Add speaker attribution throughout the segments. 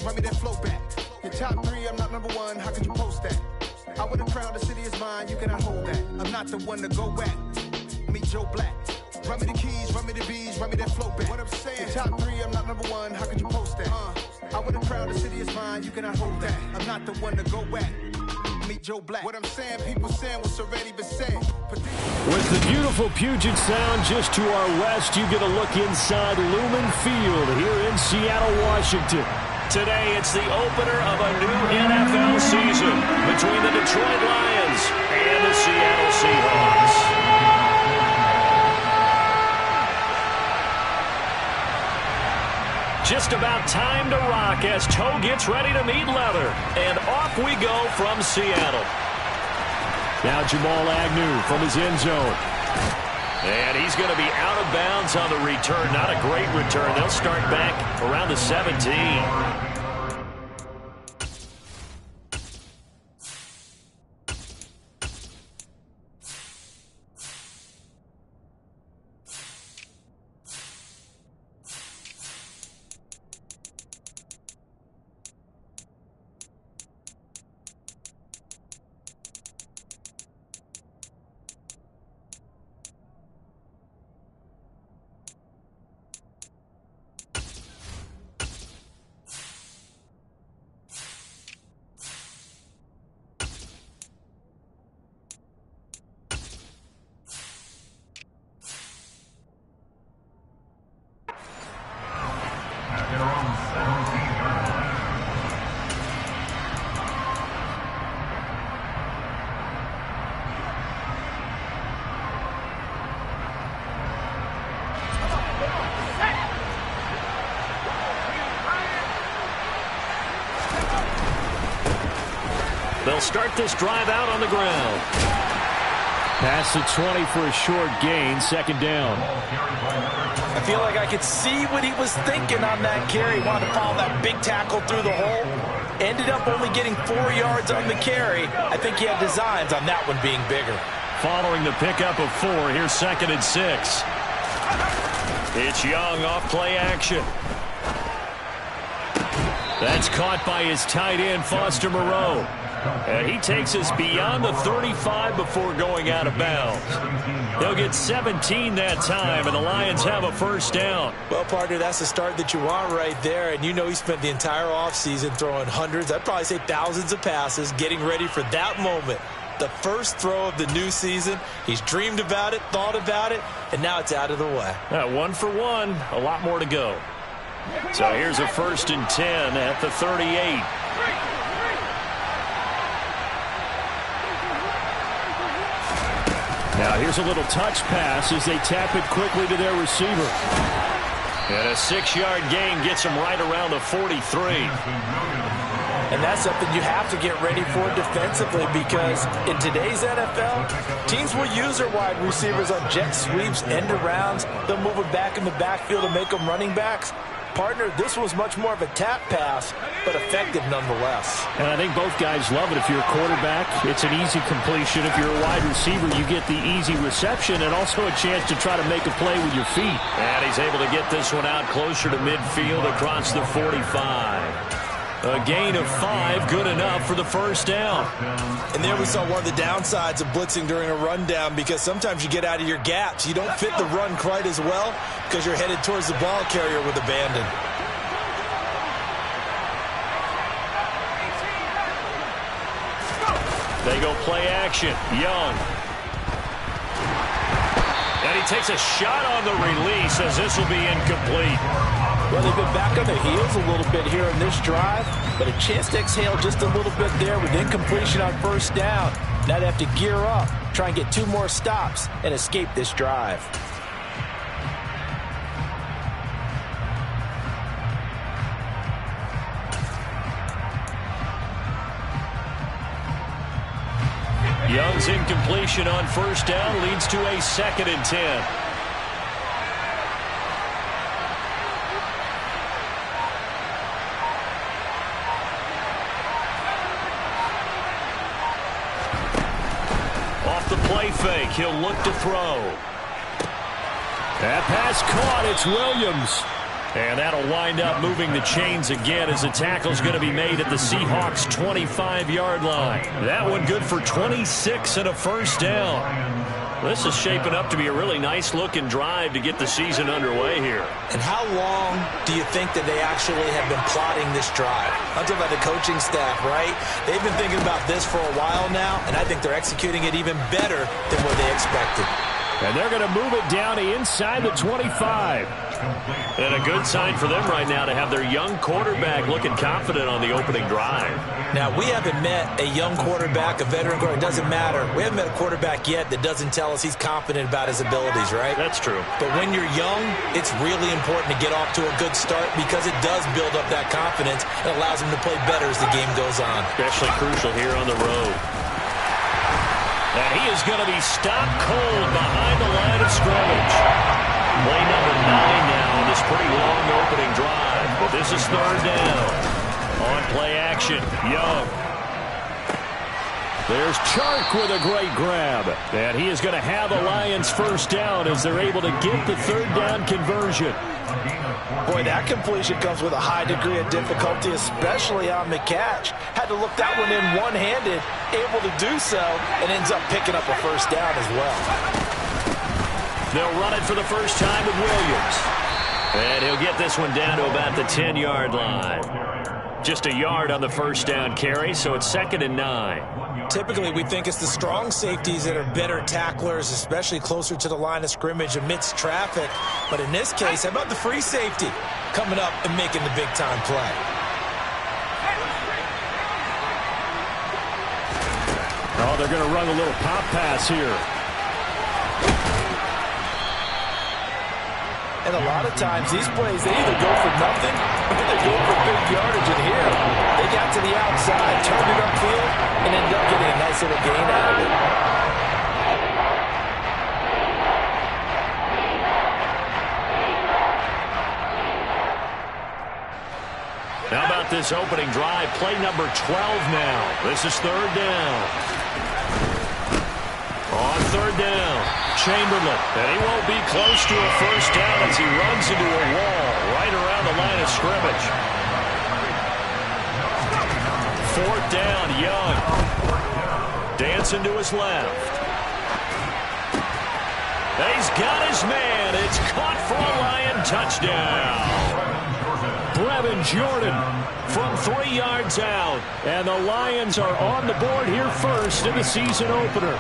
Speaker 1: run me that flow back. Your top three, I'm not number one, how could you post that? I would have crowned the city is mine, you cannot hold that. I'm not the one to go back. Meet Joe Black. Run me the keys, run me the bees, run me that flow back. What I'm saying, your top three, I'm not number one, how could you post that? I would have crowned the city is mine, you cannot hold that. I'm not the one to go back. Meet Joe Black. What I'm saying, people saying what's already been said.
Speaker 2: With the beautiful Puget Sound just to our west, you get a look inside Lumen Field here in Seattle, Washington. Today, it's the opener of a new NFL season between the Detroit Lions and the Seattle Seahawks. Just about time to rock as toe gets ready to meet leather. And off we go from Seattle. Now Jamal Agnew from his end zone. And he's going to be out of bounds on the return. Not a great return. They'll start back around the 17. They'll start this drive out on the ground. Past the 20 for a short gain, second down.
Speaker 3: I feel like I could see what he was thinking on that carry. Wanted to follow that big tackle through the hole. Ended up only getting 4 yards on the carry. I think he had designs on that one being bigger.
Speaker 2: Following the pickup of 4, here's second and 6. It's Young off play action. That's caught by his tight end, Foster Moreau. And he takes us beyond the 35 before going out of bounds. They'll get 17 that time, and the Lions have a first down.
Speaker 3: Well, partner, that's the start that you want right there. And you know he spent the entire offseason throwing hundreds, I'd probably say thousands of passes, getting ready for that moment. The first throw of the new season. He's dreamed about it, thought about it, and now it's out of the way.
Speaker 2: 1 for 1, a lot more to go. So here's a 1st and 10 at the 38. Now here's a little touch pass as they tap it quickly to their receiver. And a 6-yard gain gets him right around the 43.
Speaker 3: And that's something you have to get ready for defensively, because in today's NFL, teams will use their wide receivers on jet sweeps, end arounds. They'll move them back in the backfield and make them running backs. Partner, this was much more of a tap pass, but effective nonetheless.
Speaker 2: And I think both guys love it. If you're a quarterback, it's an easy completion. If you're a wide receiver, you get the easy reception and also a chance to try to make a play with your feet. And he's able to get this one out closer to midfield across the 45. A gain of 5, good enough for the first down.
Speaker 3: And there we saw one of the downsides of blitzing during a rundown, because sometimes you get out of your gaps. You don't fit the run quite as well because you're headed towards the ball carrier with abandon.
Speaker 2: They go play action. Young. And he takes a shot on the release as this will be incomplete.
Speaker 3: Well, they've been back on their heels a little bit here in this drive, but a chance to exhale just a little bit there with incompletion on first down. Now they have to gear up, try and get 2 more stops, and escape this drive.
Speaker 2: Young's incompletion on first down leads to a 2nd and 10. Play fake. He'll look to throw. That pass caught. It's Williams. And that'll wind up moving the chains again as the tackle's going to be made at the Seahawks' 25-yard line. That one good for 26 and a first down. This is shaping up to be a really nice-looking drive to get the season underway here.
Speaker 3: And how long do you think that they actually have been plotting this drive? I'm talking about the coaching staff, right? They've been thinking about this for a while now, and I think they're executing it even better than what they expected.
Speaker 2: And they're going to move it down to inside the 25. And a good sign for them right now to have their young quarterback looking confident on the opening drive.
Speaker 3: Now, we haven't met a young quarterback, a veteran quarterback. It doesn't matter. We haven't met a quarterback yet that doesn't tell us he's confident about his abilities, right?
Speaker 2: That's true.
Speaker 3: But when you're young, it's really important to get off to a good start because it does build up that confidence and allows him to play better as the game goes on.
Speaker 2: Especially crucial here on the road. And he is going to be stopped cold behind the line of scrimmage. Play number 9 now on this pretty long opening drive. But this is third down. On play action, Young. There's Chark with a great grab. And he is going to have the Lions first down as they're able to get the third down conversion.
Speaker 3: Boy, that completion comes with a high degree of difficulty, especially on the catch. Had to look that one in one-handed, able to do so, and ends up picking up a first down as well.
Speaker 2: They'll run it for the first time with Williams. And he'll get this one down to about the 10-yard line. Just a yard on the first down carry, so it's 2nd and 9.
Speaker 3: Typically, we think it's the strong safeties that are better tacklers, especially closer to the line of scrimmage amidst traffic. But in this case, how about the free safety coming up and making the big-time play?
Speaker 2: Oh, they're going to run a little pop pass here.
Speaker 3: And a lot of times, these plays, they either go for nothing or they go for big yardage. And here, they got to the outside, turned it upfield, and ended up getting a nice little gain out of it.
Speaker 2: How about this opening drive? Play number 12 now. This is third down. On third down, Chamberlain. And he won't be close to a first down as he runs into a wall right around the line of scrimmage. Fourth down, Young. Dancing to his left. And he's got his man. It's caught for a Lion touchdown. Brevin Jordan from 3 yards out. And the Lions are on the board here first in the season opener.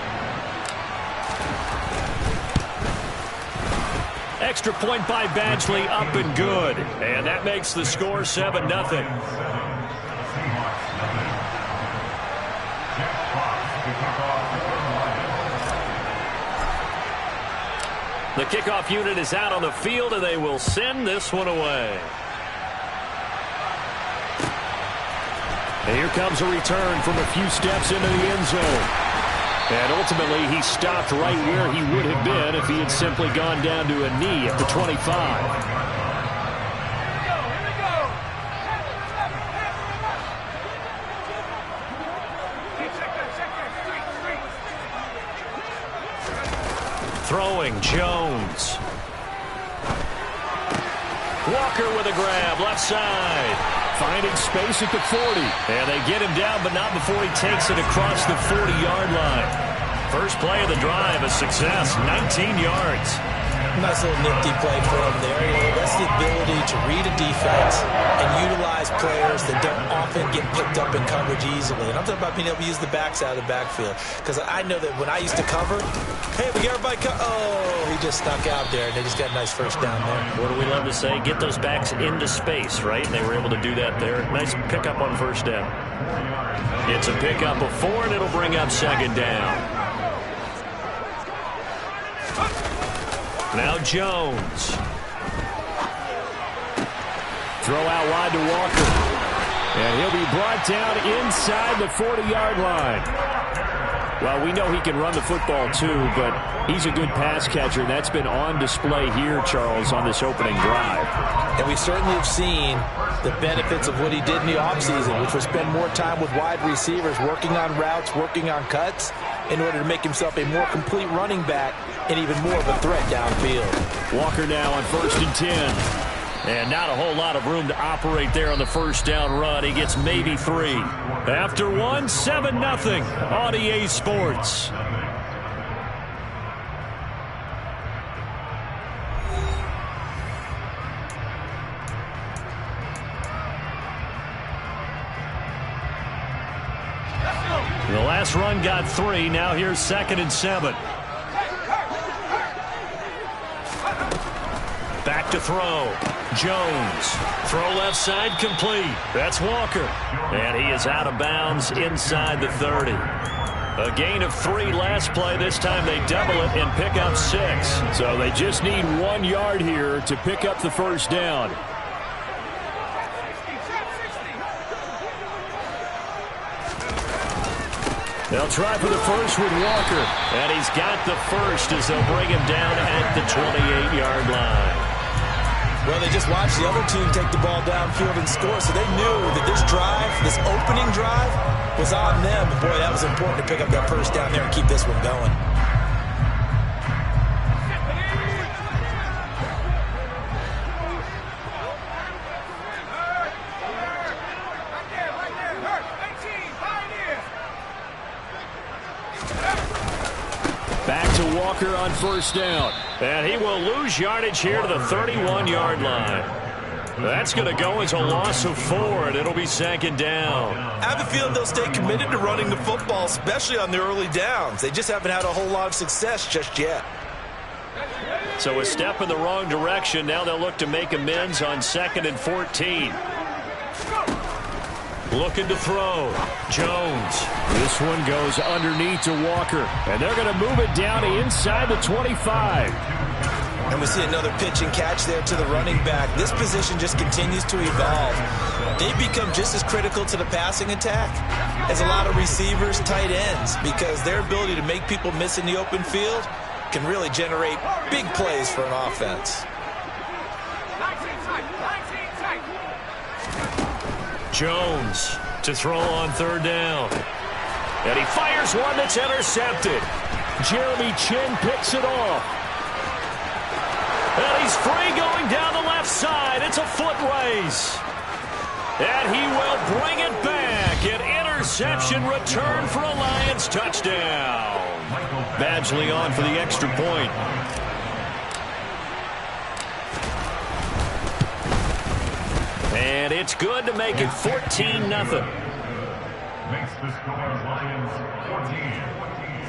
Speaker 2: Extra point by Badgley, up and good. And that makes the score 7-0. The kickoff unit is out on the field, and they will send this one away. And here comes a return from a few steps into the end zone. And ultimately, he stopped right where he would have been if he had simply gone down to a knee at the 25. Throwing, Jones. Walker with a grab, left side. Finding space at the 40. And they get him down, but not before he takes it across the 40-yard line. First play of the drive, a success, 19 yards.
Speaker 3: Nice little nifty play for him there. You know, that's the ability to read a defense and utilize players that don't often get picked up in coverage easily. And I'm talking about being able to use the backs out of the backfield. Because I know that when I used to cover, hey, we got everybody oh, he just stuck out there, and they just got a nice first down there.
Speaker 2: What do we love to say? Get those backs into space, right? And they were able to do that there. Nice pickup on first down. It's a pickup of 4, and it'll bring up second down. Now Jones. Throw out wide to Walker. And he'll be brought down inside the 40-yard line. Well, we know he can run the football too, but he's a good pass catcher. And that's been on display here, Charles, on this opening drive.
Speaker 3: And we certainly have seen the benefits of what he did in the offseason, which was spend more time with wide receivers, working on routes, working on cuts, in order to make himself a more complete running back and even more of a threat downfield.
Speaker 2: Walker now on 1st and 10. And not a whole lot of room to operate there on the first down run. He gets maybe 3. After 1, 7-0 on EA Sports. The last run got 3. Now here's 2nd and 7. Back to throw. Jones. Throw left side complete. That's Walker. And he is out of bounds inside the 30. A gain of 3 last play. This time they double it and pick up 6. So they just need 1 yard here to pick up the first down. They'll try for the first with Walker. And he's got the first as they'll bring him down at the 28-yard line.
Speaker 3: Well, they just watched the other team take the ball downfield and score, so they knew that this drive, this opening drive, was on them. But, boy, that was important to pick up that first down there and keep this one going.
Speaker 2: Back to Walker on first down. And he will lose yardage here to the 31-yard line. That's going to go as a loss of 4, and it'll be 2nd down.
Speaker 3: I have a feeling they'll stay committed to running the football, especially on the early downs. They just haven't had a whole lot of success just yet.
Speaker 2: So a step in the wrong direction. Now they'll look to make amends on 2nd and 14. Looking to throw. Jones. This one goes underneath to Walker. And they're going to move it down to inside the 25.
Speaker 3: And we see another pitch and catch there to the running back. This position just continues to evolve. They've become just as critical to the passing attack as a lot of receivers, tight ends, because their ability to make people miss in the open field can really generate big plays for an offense.
Speaker 2: Jones to throw on 3rd down. And he fires one that's intercepted. Jeremy Chin picks it off. And he's free going down the left side. It's a foot race. And he will bring it back. An interception return for a Lions touchdown. Badgley on for the extra point. And it's good to make it 14-0.
Speaker 4: Makes the score Lions 14,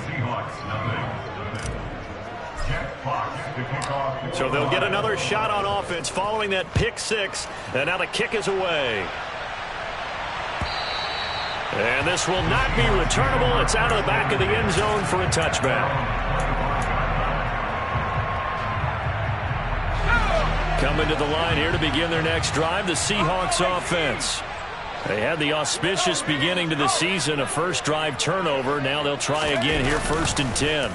Speaker 4: Seahawks 0. Jack Fox to kick off.
Speaker 2: So they'll get another shot on offense following that pick 6. And now the kick is away. And this will not be returnable. It's out of the back of the end zone for a touchback. Coming to the line here to begin their next drive, the Seahawks offense. They had the auspicious beginning to the season, a first drive turnover. Now they'll try again here, 1st and 10.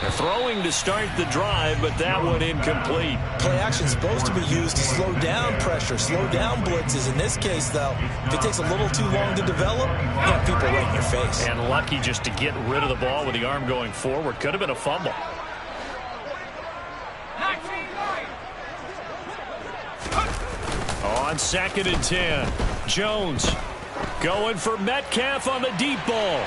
Speaker 2: They're throwing to start the drive, but that one incomplete.
Speaker 3: Play action is supposed to be used to slow down pressure, slow down blitzes. In this case, though, if it takes a little too long to develop, you have people right in your face.
Speaker 2: And lucky just to get rid of the ball with the arm going forward. Could have been a fumble. On 2nd and 10, Jones going for Metcalf on the deep ball.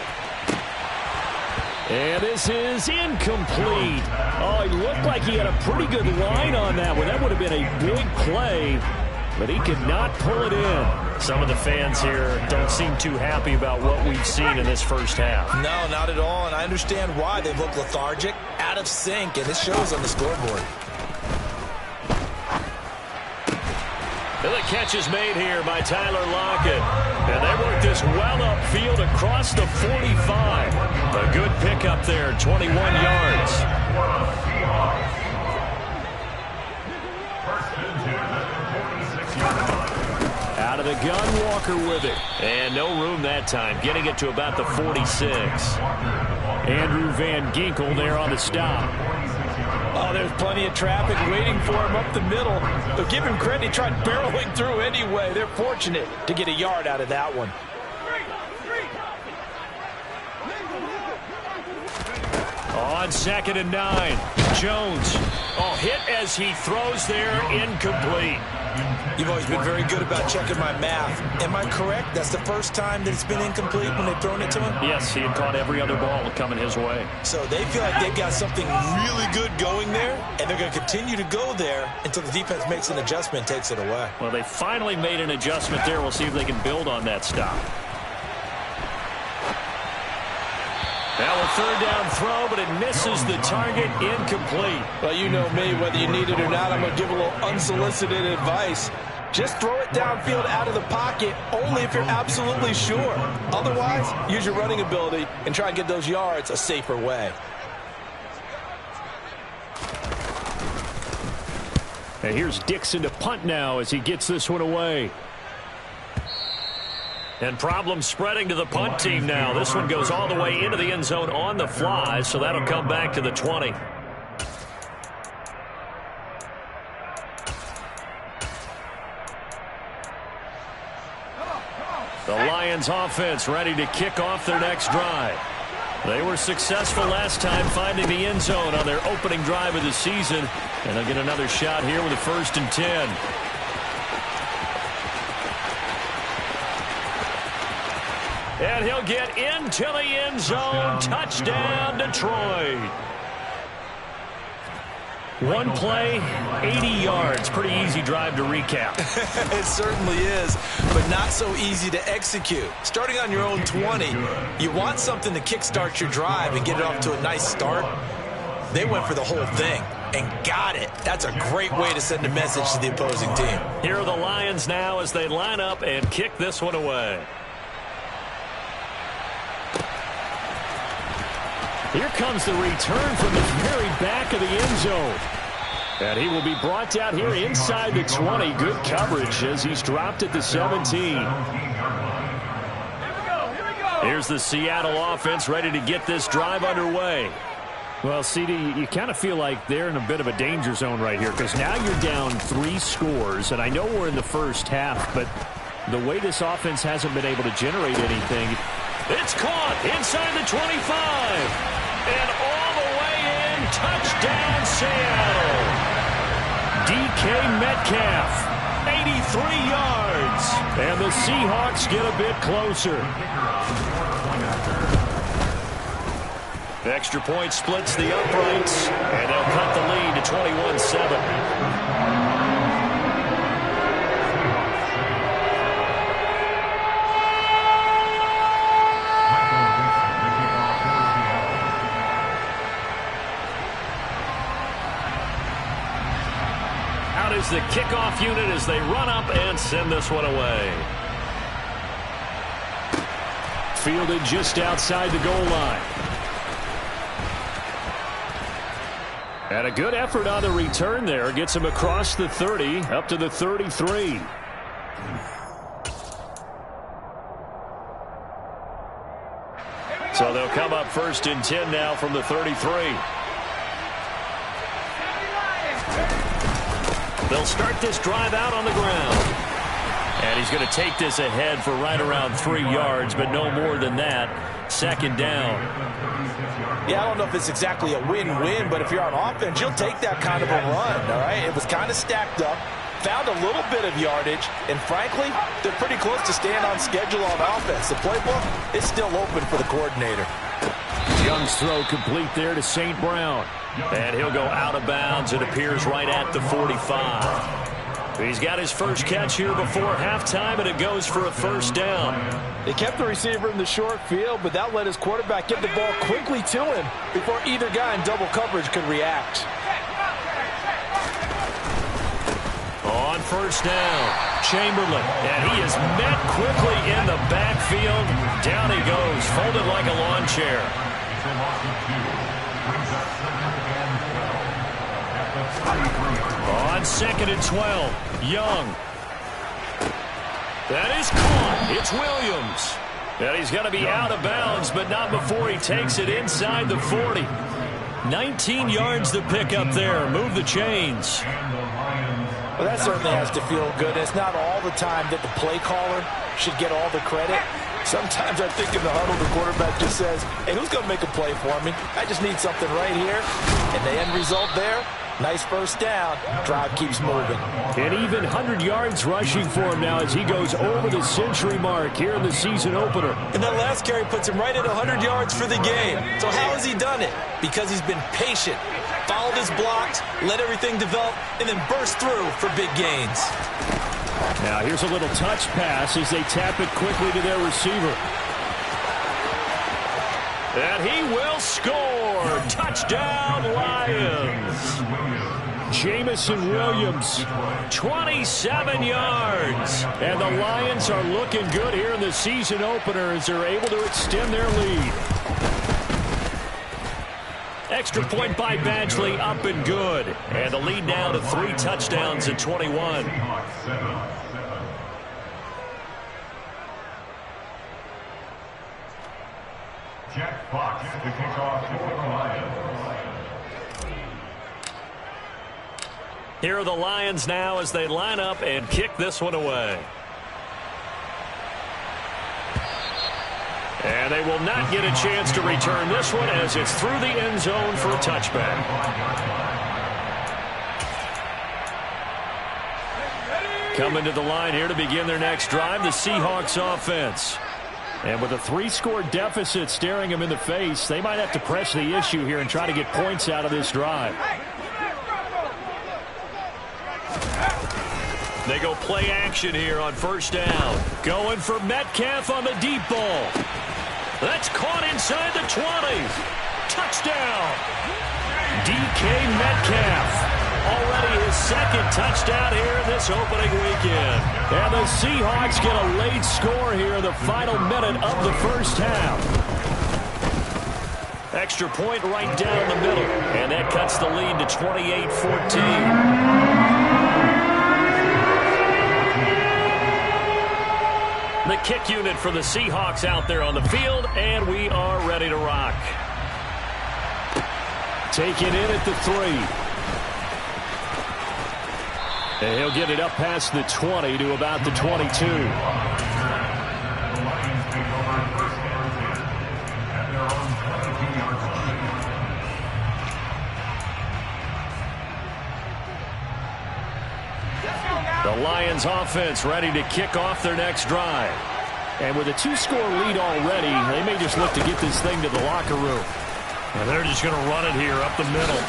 Speaker 2: And this is incomplete. Oh, he looked like he had a pretty good line on that one. That would have been a big play, but he could not pull it in. Some of the fans here don't seem too happy about what we've seen in this first half.
Speaker 3: No, not at all, and I understand why. They've looked lethargic, out of sync, and this shows on the scoreboard.
Speaker 2: And the catch is made here by Tyler Lockett. And they work this well upfield across the 45. A good pickup there, 21 yards. Out of the gun, Walker with it. And no room that time, getting it to about the 46. Andrew Van Ginkel there on the stop.
Speaker 3: Oh, there's plenty of traffic waiting for him up the middle. But give him credit, he tried barreling through anyway. They're fortunate to get a yard out of that one.
Speaker 2: On 2nd and 9, Jones. Oh, hit as he throws there, incomplete.
Speaker 3: You've always been very good about checking my math. Am I correct? That's the first time that it's been incomplete when they've thrown it to him?
Speaker 2: Yes, he had caught every other ball coming his way.
Speaker 3: So they feel like they've got something really good going there, and they're going to continue to go there until the defense makes an adjustment and takes it away.
Speaker 2: Well, they finally made an adjustment there. We'll see if they can build on that stop. Now a 3rd down throw, but it misses the target, incomplete.
Speaker 3: Well, you know me, whether you need it or not, I'm going to give a little unsolicited advice. Just throw it downfield out of the pocket, only if you're absolutely sure. Otherwise, use your running ability and try and get those yards a safer way.
Speaker 2: And here's Dixon to punt now as he gets this one away. And problems spreading to the punt team now. This one goes all the way into the end zone on the fly, so that'll come back to the 20. The Lions offense ready to kick off their next drive. They were successful last time finding the end zone on their opening drive of the season. And they'll get another shot here with a 1st and 10. And he'll get into the end zone. Touchdown, Detroit. One play, 80 yards. Pretty easy drive to recap.
Speaker 3: It certainly is, but not so easy to execute. Starting on your own 20, you want something to kickstart your drive and get it off to a nice start. They went for the whole thing and got it. That's a great way to send a message to the opposing team.
Speaker 2: Here are the Lions now as they line up and kick this one away. Here comes the return from the very back of the end zone. And he will be brought down here inside the 20. Good coverage as he's dropped at the 17. Here's the Seattle offense ready to get this drive underway. Well, CD, you kind of feel like they're in a bit of a danger zone right here because now you're down 3 scores. And I know we're in the first half, but the way this offense hasn't been able to generate anything. It's caught inside the 25. And all the way in, touchdown Seattle. DK Metcalf, 83 yards. And the Seahawks get a bit closer. Extra point splits the uprights, and they'll cut the lead to 21-7. The kickoff unit as they run up and send this one away. Fielded just outside the goal line. And a good effort on the return there. Gets him across the 30 up to the 33. So they'll come up 1st and 10 now from the 33. They'll start this drive out on the ground. And he's going to take this ahead for right around 3 yards, but no more than that. 2nd down.
Speaker 3: Yeah, I don't know if it's exactly a win-win, but if you're on offense, you'll take that kind of a run, all right? It was kind of stacked up, found a little bit of yardage, and frankly, they're pretty close to staying on schedule on offense. The playbook is still open for the coordinator.
Speaker 2: Young's throw complete there to St. Brown. And he'll go out of bounds. It appears right at the 45. He's got his first catch here before halftime, and it goes for a 1st down.
Speaker 3: They kept the receiver in the short field, but that let his quarterback get the ball quickly to him before either guy in double coverage could react.
Speaker 2: On 1st down, Chamberlain. And he is met quickly in the backfield. Down he goes, folded like a lawn chair. On 2nd and 12, Young. That is caught. It's Williams. And he's going to be out of bounds, but not before he takes it inside the 40. 19 yards to pick up there. Move the chains.
Speaker 3: Well, that certainly has to feel good. It's not all the time that the play caller should get all the credit. Sometimes I think in the huddle, the quarterback just says, hey, who's going to make a play for me? I just need something right here. And the end result there, nice first down. Drive keeps moving.
Speaker 2: And even 100 yards rushing for him now as he goes over the century mark here in the season opener.
Speaker 3: And that last carry puts him right at 100 yards for the game. So how has he done it? Because he's been patient, followed his blocks, let everything develop, and then burst through for big gains.
Speaker 2: Now here's a little touch pass as they tap it quickly to their receiver. And he will score. Touchdown, Lions. Jamison Williams, 27 yards. And the Lions are looking good here in the season opener as they're able to extend their lead. Extra point by Badgley, up and good. And the lead now to 3 touchdowns at 21.
Speaker 4: Jack Fox to kick off for the Lions.
Speaker 2: Here are the Lions now as they line up and kick this one away. And they will not get a chance to return this one as it's through the end zone for a touchback. Coming to the line here to begin their next drive, the Seahawks offense. And with a 3-score deficit staring them in the face, they might have to press the issue here and try to get points out of this drive. They go play action here on first down. Going for Metcalf on the deep ball. That's caught inside the 20. Touchdown. DK Metcalf. Already his second touchdown here in this opening weekend. And the Seahawks get a late score here in the final minute of the first half. Extra point right down the middle. And that cuts the lead to 28-14. The kick unit for the Seahawks out there on the field, and we are ready to rock. Taken in at the 3. And he'll get it up past the 20 to about the 22. The Lions offense ready to kick off their next drive. And with a 2-score lead already, they may just look to get this thing to the locker room. And they're just going to run it here up the middle.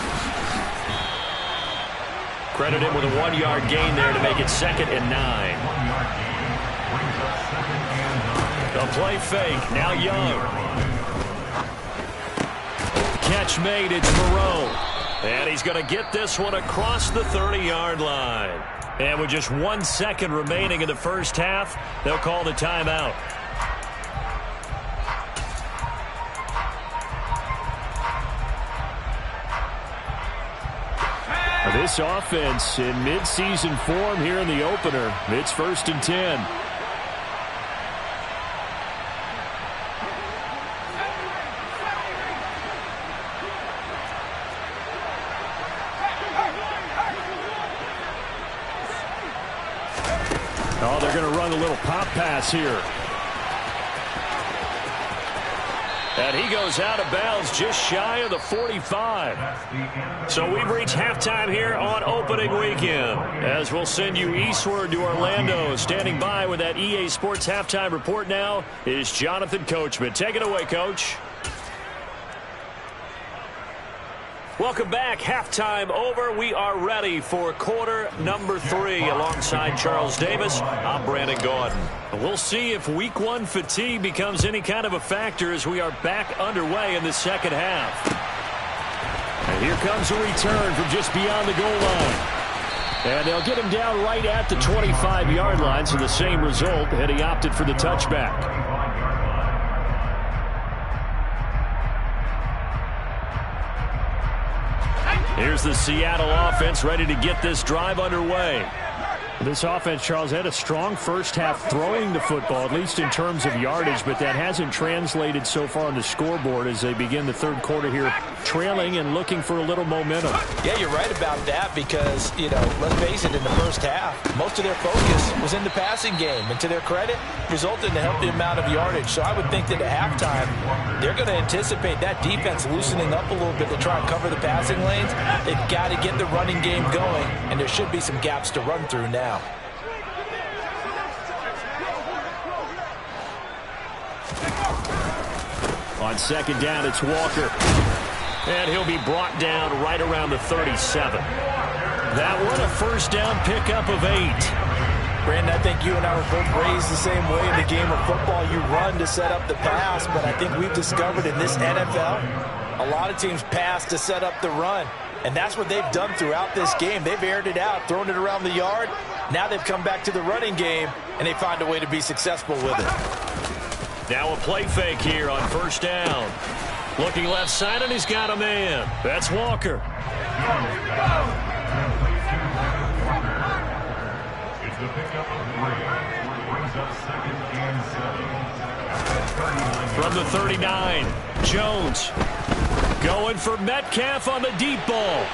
Speaker 2: Credit him with a 1-yard gain there to make it 2nd and 9. The play fake, now Young. Catch made, it's Moreau. And he's going to get this one across the 30-yard line. And with just 1 second remaining in the first half, they'll call the timeout. This offense in midseason form here in the opener. It's 1st and 10. Oh, they're going to run a little pop pass here. And he goes out of bounds just shy of the 45. So we've reached halftime here on opening weekend. As we'll send you eastward to Orlando. Standing by with that EA Sports halftime report now is Jonathan Coachman. Take it away, Coach. Welcome back. Halftime over. We are ready for quarter number 3 alongside Charles Davis. I'm Brandon Gaudin. We'll see if week 1 fatigue becomes any kind of a factor as we are back underway in the second half. And here comes a return from just beyond the goal line. And they'll get him down right at the 25-yard line, so the same result, and he opted for the touchback. Here's the Seattle offense ready to get this drive underway. This offense, Charles, had a strong first half throwing the football, at least in terms of yardage, but that hasn't translated so far on the scoreboard as they begin the third quarter here trailing and looking for a little momentum.
Speaker 3: Yeah, you're right about that because, let's face it, in the first half, most of their focus was in the passing game. And to their credit, resulted in a healthy amount of yardage. So I would think that at halftime, they're going to anticipate that defense loosening up a little bit to try and cover the passing lanes. They've got to get the running game going, and there should be some gaps to run through now.
Speaker 2: On second down, it's Walker. And he'll be brought down right around the 37. That one a first down pickup of 8.
Speaker 3: Brandon, I think you and I were both raised the same way in the game of football. You run to set up the pass, but I think we've discovered in this NFL, a lot of teams pass to set up the run. And that's what they've done throughout this game. They've aired it out, thrown it around the yard. Now they've come back to the running game, and they find a way to be successful with it.
Speaker 2: Now a play fake here on first down. Looking left side, and he's got a man. That's Walker.
Speaker 4: It's the pickup of 3. Brings up second and 7.
Speaker 2: From the 39, Jones going for Metcalf on the deep ball.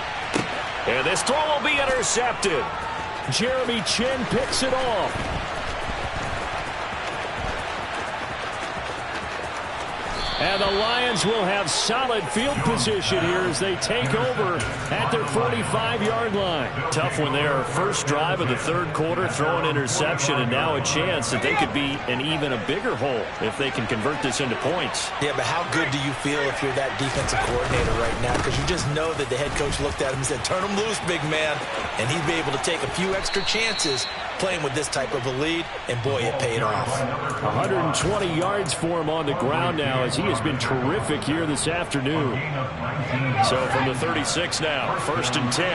Speaker 2: And this throw will be intercepted. Jeremy Chinn picks it off. And the Lions will have solid field position here as they take over at their 45-yard line. Tough one there. First drive of the third quarter, throw an interception, and now a chance that they could be in even a bigger hole if they can convert this into points.
Speaker 3: Yeah, but how good do you feel if you're that defensive coordinator right now? Because you just know that the head coach looked at him and said, turn him loose, big man. And he'd be able to take a few extra chances playing with this type of a lead, and boy, it paid off.
Speaker 2: 120 yards for him on the ground now as he has been terrific here this afternoon. So from the 36 now, first and 10.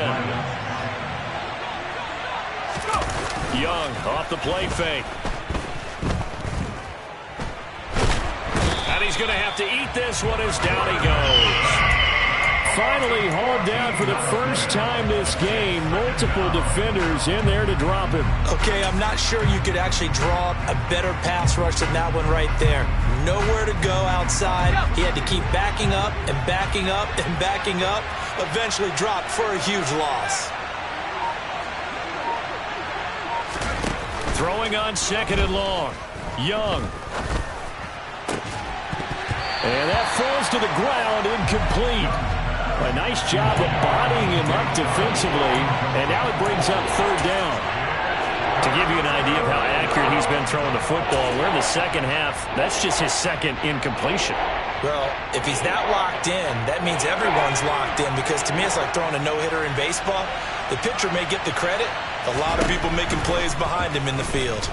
Speaker 2: Young off the play fake. And he's going to have to eat this one as down he goes. Finally hauled down for the first time this game. Multiple defenders in there to drop him. Okay, I'm not sure you could actually draw a better pass rush than that one right there. Nowhere to go outside. He had to keep backing up and backing up and backing up. Eventually dropped for a huge loss. Throwing on second and long. Young. And that falls to the ground, incomplete. A nice job of bodying him up defensively, and now it brings up third down. To give you an idea of how accurate he's been throwing the football, we're in the second half. That's just his second incompletion. Well, if he's that locked in, that means everyone's locked in, because to me it's like throwing a no-hitter in baseball. The pitcher may get the credit, a lot of people making plays behind him in the field.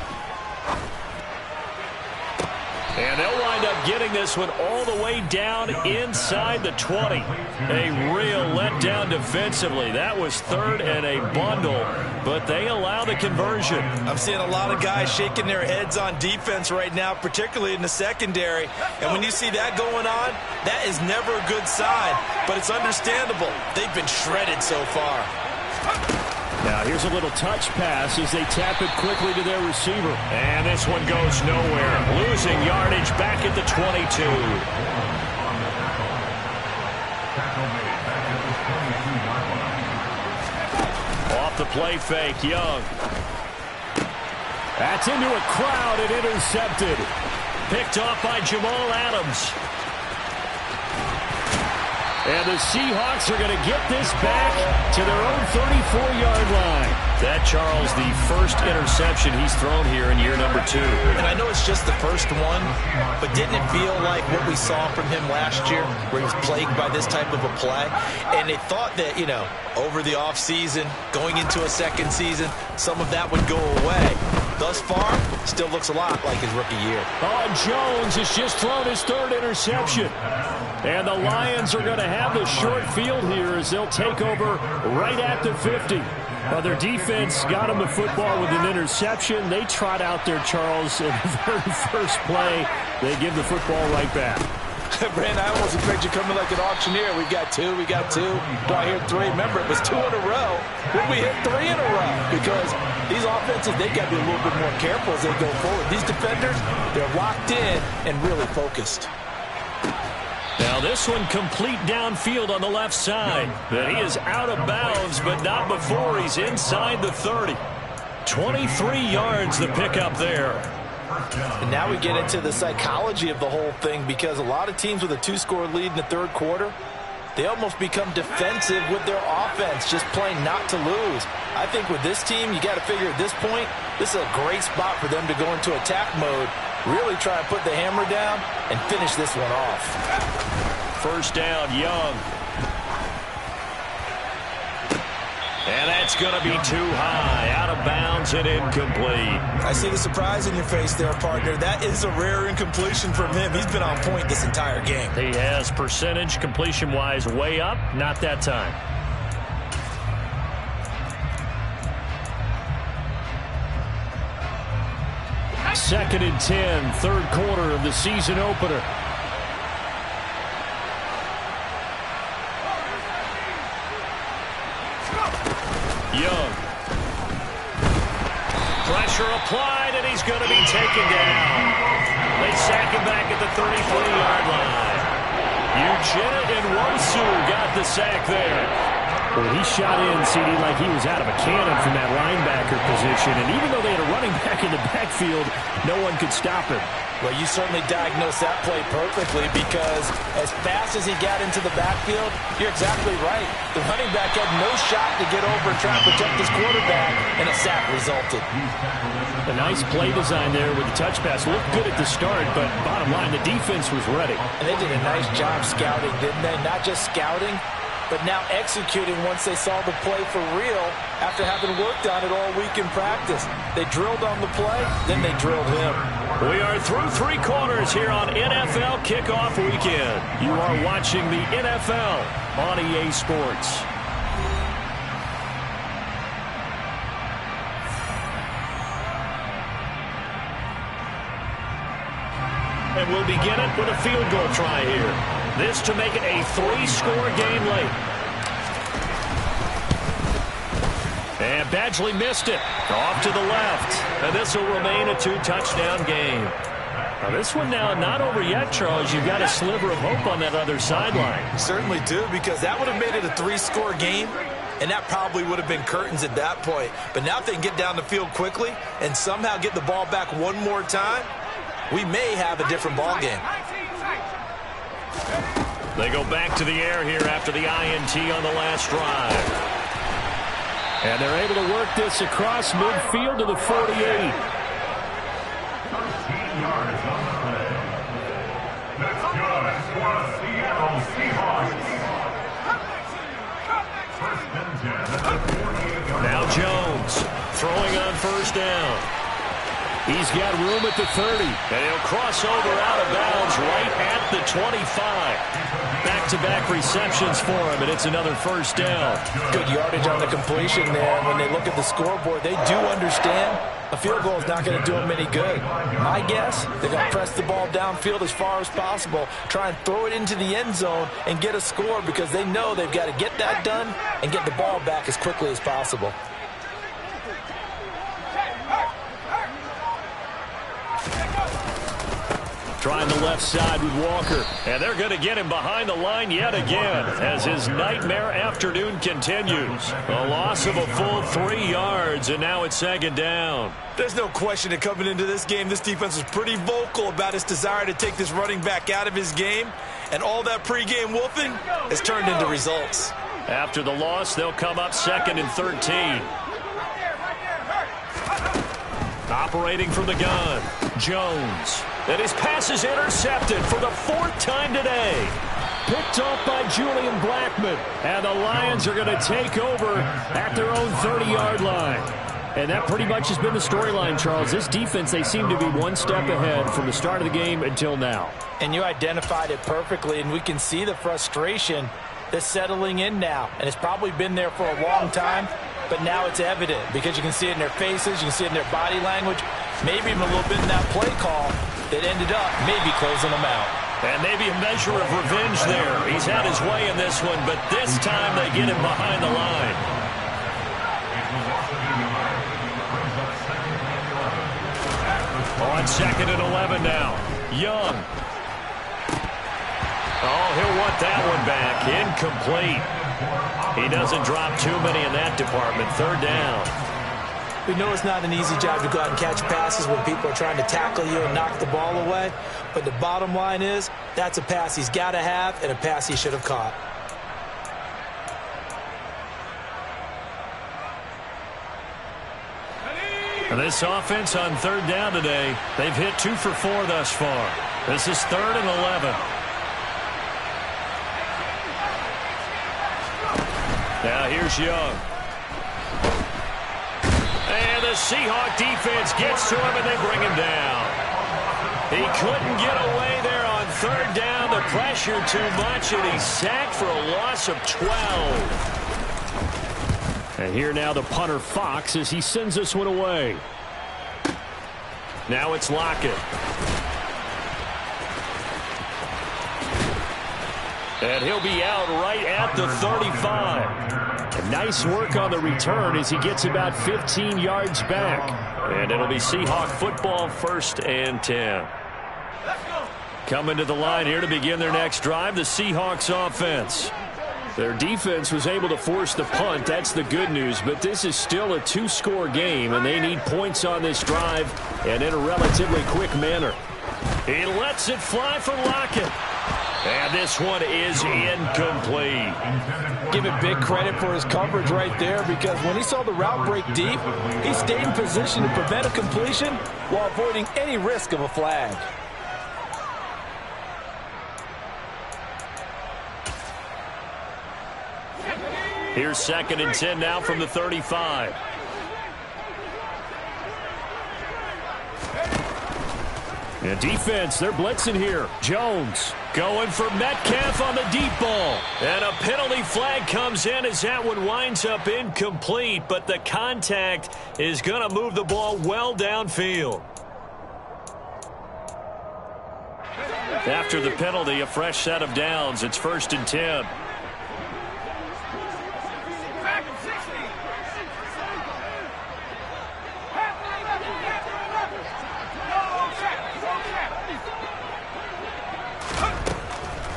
Speaker 2: And they'll wind up getting this one all the way down inside the 20. A real letdown defensively. That was third and a bundle, but they allow the conversion. I'm seeing a lot of guys shaking their heads on defense right now, particularly in the secondary. And when you see that going on, that is never a good sign, but it's understandable. They've been shredded so far. Now here's a little touch pass as they tap it quickly to their receiver. And this one goes nowhere. Losing yardage back at the 22. Off the play fake, Young. That's into a crowd and intercepted. Picked off by Jamal Adams. And the Seahawks are going to get this back to their own 34-yard line. That, Charles, the first interception he's thrown here in year number 2. And I know it's just the first one, but didn't it feel like what we saw from him last year, where he was plagued by this type of a play? And they thought that, over the offseason, going into a second season, some of that would go away. Thus far, still looks a lot like his rookie year. Oh, Jones has just thrown his third interception. And the Lions are going to have the short field here as they'll take over right at the 50. Their defense got them the football with an interception. They trot out there, Charles, in the very first play. They give the football right back. Brandon, I almost expect you coming like an auctioneer. We got two. Do I hear three? Remember, it was 2 in a row. Then we hit 3 in a row because these offenses, they got to be a little bit more careful as they go forward. These defenders, they're locked in and really focused. Now this one complete downfield on the left side. But he is out of bounds, but not before he's inside the 30. 23 yards the pickup there.
Speaker 3: And now we get into the psychology of the whole thing, because a lot of teams with a 2-score lead in the third quarter, they almost become defensive with their offense, just playing not to lose. I think with this team, you got to figure at this point, this is a great spot for them to go into attack mode, really try and put the hammer down and finish this one off.
Speaker 2: First down, Young. And that's going to be too high, out of bounds and incomplete.
Speaker 3: I see the surprise in your face there, partner. That is a rare incompletion from him. He's been on point this entire game.
Speaker 2: He has percentage completion-wise way up, not that time. Second and 10, third quarter of the season opener. Young. Pressure applied, and he's going to be taken down. They sack him back at the 33-yard line. Uchenna Nwosu got the sack there. Well, he shot in, CD, like he was out of a cannon from that linebacker position. And even though they had a running back in the backfield, no one could stop him.
Speaker 3: Well, you certainly diagnosed that play perfectly, because as fast as he got into the backfield, you're exactly right. The running back had no shot to get over and try and protect his quarterback, and a sack resulted.
Speaker 2: A nice play design there with the touch pass. Looked good at the start, but bottom line, the defense was ready.
Speaker 3: And they did a nice job scouting, didn't they? Not just scouting, but now executing once they saw the play for real after having worked on it all week in practice. They drilled on the play, then they drilled him.
Speaker 2: We are through three quarters here on NFL Kickoff Weekend. You are watching the NFL on EA Sports. And we'll begin it with a field goal try here. This to make it a 3-score game late. And Badgley missed it. Off to the left. And this will remain a 2-touchdown game. Now this one now not over yet, Charles. You've got a sliver of hope on that other sideline.
Speaker 3: You certainly do, because that would have made it a 3-score game, and that probably would have been curtains at that point. But now if they can get down the field quickly and somehow get the ball back one more time, we may have a different ball game.
Speaker 2: They go back to the air here after the INT on the last drive. And they're able to work this across midfield to the 48.
Speaker 4: 13 yards on the play. That's good for the Seattle Seahawks. First and 10 at the 48-yard line.
Speaker 2: Now Jones throwing on first down. He's got room at the 30, and he'll cross over out of bounds right at the 25. Back-to-back receptions for him, and it's another first down.
Speaker 3: Good yardage on the completion there. When they look at the scoreboard, they do understand a field goal is not going to do them any good. My guess, they're going to press the ball downfield as far as possible, try and throw it into the end zone and get a score, because they know they've got to get that done and get the ball back as quickly as possible.
Speaker 2: Trying the left side with Walker. And they're going to get him behind the line yet again as his nightmare afternoon continues. A loss of a full 3 yards, and now it's second down.
Speaker 3: There's no question that coming into this game, this defense was pretty vocal about its desire to take this running back out of his game. And all that pregame wolfing has turned into results.
Speaker 2: After the loss, they'll come up second and 13. Operating from the gun, Jones. And his pass is intercepted for the 4th time today. Picked off by Julian Blackmon. And the Lions are going to take over at their own 30-yard line. And that pretty much has been the storyline, Charles. This defense, they seem to be one step ahead from the start of the game until now.
Speaker 3: And you identified it perfectly, and we can see the frustration that's settling in now. And it's probably been there for a long time, but now it's evident because you can see it in their faces, you can see it in their body language, maybe even a little bit in that play call that ended up maybe closing them out.
Speaker 2: And maybe a measure of revenge there. He's had his way in this one, but this time they get him behind the line. On second and 11 now. Young. Oh, he'll want that one back. Incomplete. He doesn't drop too many in that department. Third down.
Speaker 3: We know it's not an easy job to go out and catch passes when people are trying to tackle you and knock the ball away. But the bottom line is, that's a pass he's got to have and a pass he should have caught.
Speaker 2: This offense on third down today, they've hit 2 for 4 thus far. This is 3rd and 11. Now here's Young. And the Seahawk defense gets to him and they bring him down. He couldn't get away there on third down. The pressure too much and he's sacked for a loss of 12. And here now the punter Fox as he sends this one away. Now it's Lockett. And he'll be out right at the 35. And nice work on the return as he gets about 15 yards back. And it'll be Seahawk football, 1st and 10. Coming to the line here to begin their next drive, the Seahawks offense. Their defense was able to force the punt. That's the good news. But this is still a 2-score game, and they need points on this drive and in a relatively quick manner. He lets it fly for Lockett. And this one is incomplete.
Speaker 3: Give him big credit for his coverage right there because when he saw the route break deep, he stayed in position to prevent a completion while avoiding any risk of a flag.
Speaker 2: Here's 2nd and 10 now from the 35. And defense, they're blitzing here. Jones going for Metcalf on the deep ball. And a penalty flag comes in as that one winds up incomplete. But the contact is going to move the ball well downfield. After the penalty, a fresh set of downs. It's 1st and 10.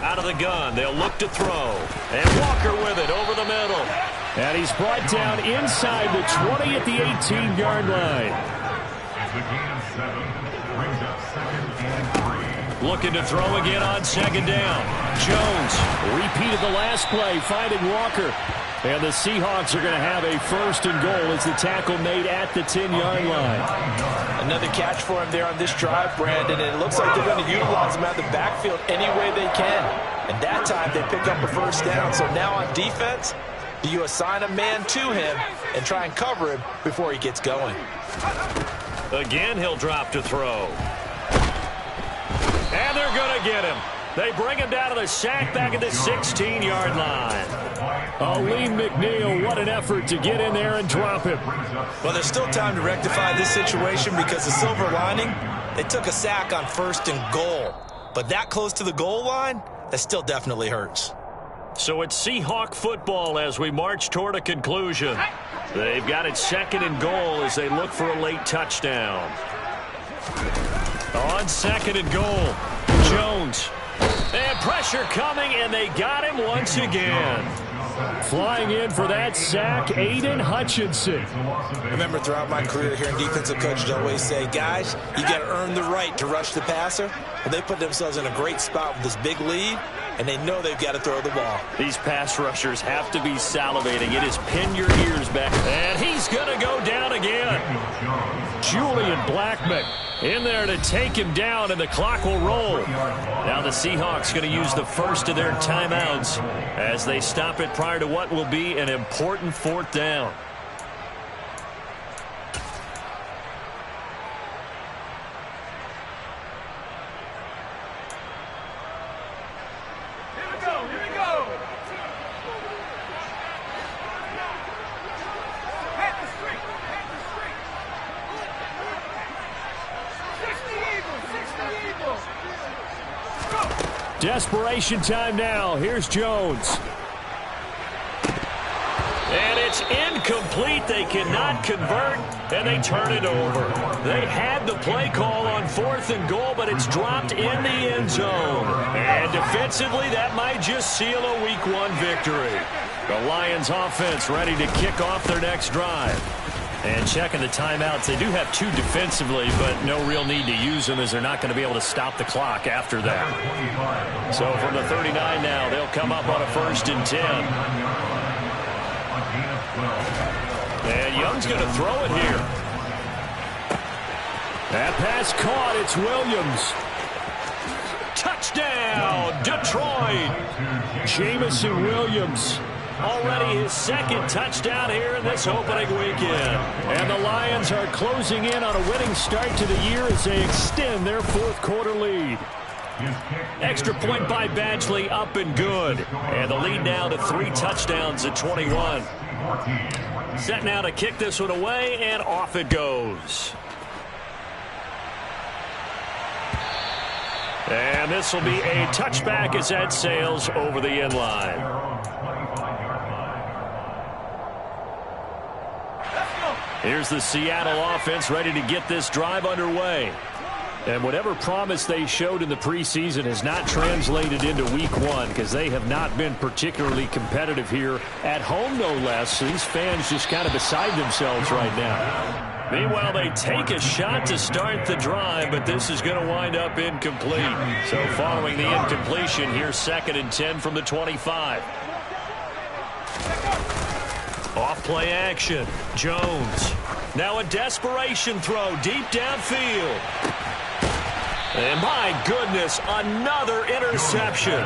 Speaker 2: Out of the gun, they'll look to throw. And Walker with it over the middle. And he's brought down inside the 20 at the 18-yard line. Looking to throw again on 2nd down. Jones repeated the last play, finding Walker. And the Seahawks are going to have a 1st and goal as the tackle made at the 10-yard line.
Speaker 3: Another catch for him there on this drive, Brandon, and it looks like they're going to utilize him out of the backfield any way they can. And that time they pick up a 1st down. So now on defense, do you assign a man to him and try and cover him before he gets going?
Speaker 2: Again, he'll drop to throw. And they're going to get him. They bring him down to the sack back at the 16-yard line. Aleem McNeil, what an effort to get in there and drop him.
Speaker 3: Well, there's still time to rectify this situation because the silver lining, they took a sack on 1st and goal. But that close to the goal line, that still definitely hurts.
Speaker 2: So it's Seahawk football as we march toward a conclusion. They've got it 2nd and goal as they look for a late touchdown. On 2nd and goal, Jones. And pressure coming, and they got him once again. Flying in for that sack, Aidan Hutchinson.
Speaker 3: Remember, throughout my career here in defensive coaches, I always say, guys, you got to earn the right to rush the passer. Well, they put themselves in a great spot with this big lead, and they know they've got to throw the ball.
Speaker 2: These pass rushers have to be salivating. It is pin your ears back. And he's going to go down again. Julian Blackmon in there to take him down, and the clock will roll. Now the Seahawks going to use the first of their timeouts as they stop it prior to what will be an important 4th down. Desperation time now. Here's Jones. And it's incomplete. They cannot convert, and they turn it over. They had the play call on 4th and goal, but it's dropped in the end zone. And defensively, that might just seal a Week 1 victory. The Lions offense ready to kick off their next drive. And checking the timeouts, they do have 2 defensively, but no real need to use them as they're not going to be able to stop the clock after that. So from the 39 now, they'll come up on a 1st and 10. And Young's going to throw it here. That pass caught. It's Williams. Touchdown, Detroit. Jamison Williams. Already his 2nd touchdown here in this opening weekend. And the Lions are closing in on a winning start to the year as they extend their 4th quarter lead. Extra point by Badgley, up and good. And the lead now to 3 touchdowns at 21. Set now to kick this one away, and off it goes. And this will be a touchback as that sails over the end line. Here's the Seattle offense ready to get this drive underway. And whatever promise they showed in the preseason has not translated into Week 1 because they have not been particularly competitive here at home, no less. So these fans just kind of beside themselves right now. Meanwhile, they take a shot to start the drive, but this is going to wind up incomplete. So following the incompletion, here's 2nd and 10 from the 25. Off play action. Jones. Now a desperation throw deep downfield. And my goodness, another interception.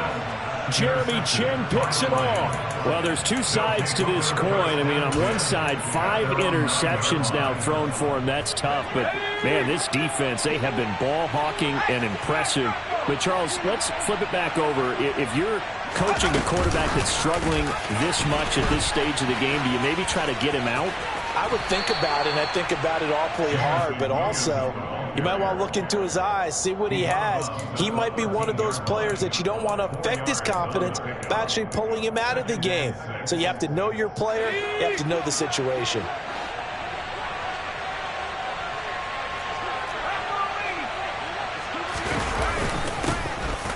Speaker 2: Jeremy Chinn picks it off. Well, there's 2 sides to this coin. I mean, on one side, 5 interceptions now thrown for him. That's tough. But, man, this defense, they have been ball hawking and impressive. But, Charles, let's flip it back over. If you're coaching a quarterback that's struggling this much at this stage of the game, do you maybe try to get him out?
Speaker 3: I would think about it, and I think about it awfully hard, but also you might want to look into his eyes, see what he has. He might be one of those players that you don't want to affect his confidence by actually pulling him out of the game. So you have to know your player, you have to know the situation.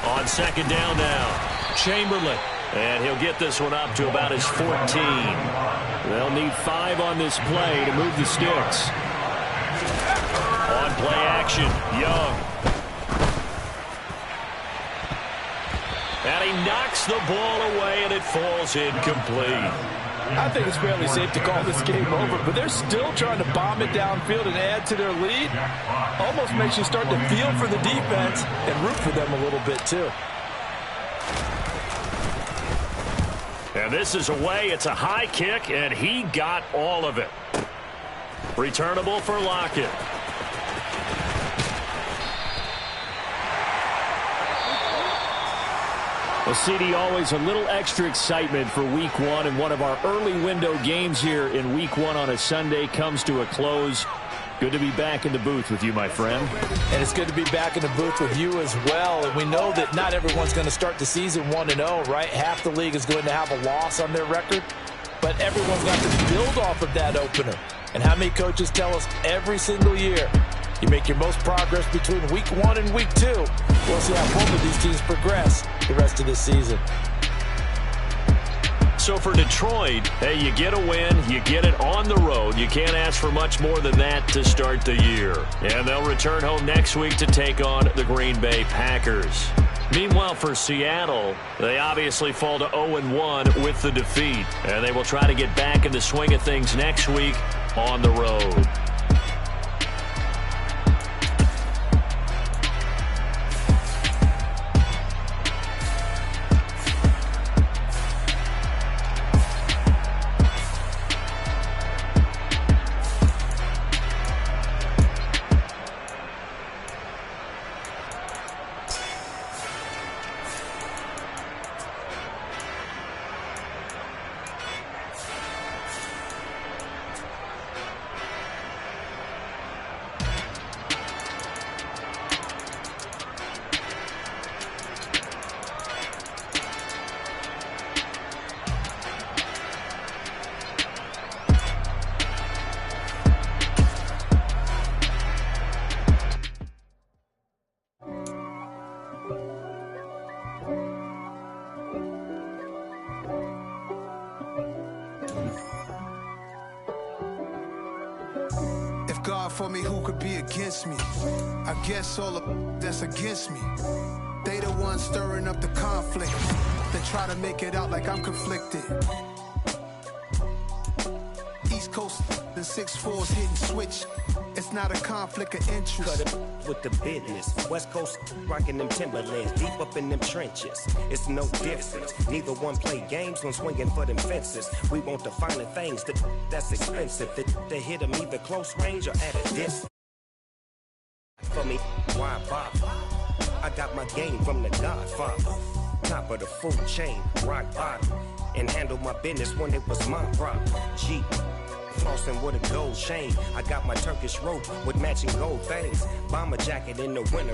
Speaker 2: On 2nd down now. Chamberlain, and he'll get this one up to about his 14. They'll need 5 on this play to move the sticks. On play action, Young. And he knocks the ball away, and it falls incomplete.
Speaker 3: I think it's fairly safe to call this game over, but they're still trying to bomb it downfield and add to their lead. Almost makes you start to feel for the defense and root for them a little bit, too.
Speaker 2: And this is away. It's a high kick, and he got all of it. Returnable for Lockett. Well, CD, always a little extra excitement for Week 1, and one of our early window games here in Week 1 on a Sunday comes to a close. Good to be back in the booth with you, my friend.
Speaker 3: And it's good to be back in the booth with you as well. And we know that not everyone's going to start the season 1-0, right? Half the league is going to have a loss on their record. But everyone's got to build off of that opener. And how many coaches tell us every single year, you make your most progress between Week 1 and Week 2. We'll see how both of these teams progress the rest of this season.
Speaker 2: So for Detroit, hey, you get a win, you get it on the road. You can't ask for much more than that to start the year. And they'll return home next week to take on the Green Bay Packers. Meanwhile, for Seattle, they obviously fall to 0-1 with the defeat. And they will try to get back in the swing of things next week on the road.
Speaker 1: for me, who could be against me? I guess all the that's against me. They the ones stirring up the conflict. They try to make it out like I'm conflicted. East Coast, the 6'4's hitting switch. It's not a conflict of interest.
Speaker 5: Cut it with the business. West Coast rocking them Timberlands, deep up in them trenches. It's no difference. Neither one play games when swinging for them fences. We want the finer things that's expensive. They hit them either close range or at a distance. For me, why bother? I got my game from the Godfather. Top of the food chain, rock bottom. And handle my business when it was my problem. G. Flossing with a gold chain. I got my Turkish rope with matching gold things. Bomber jacket in the winter.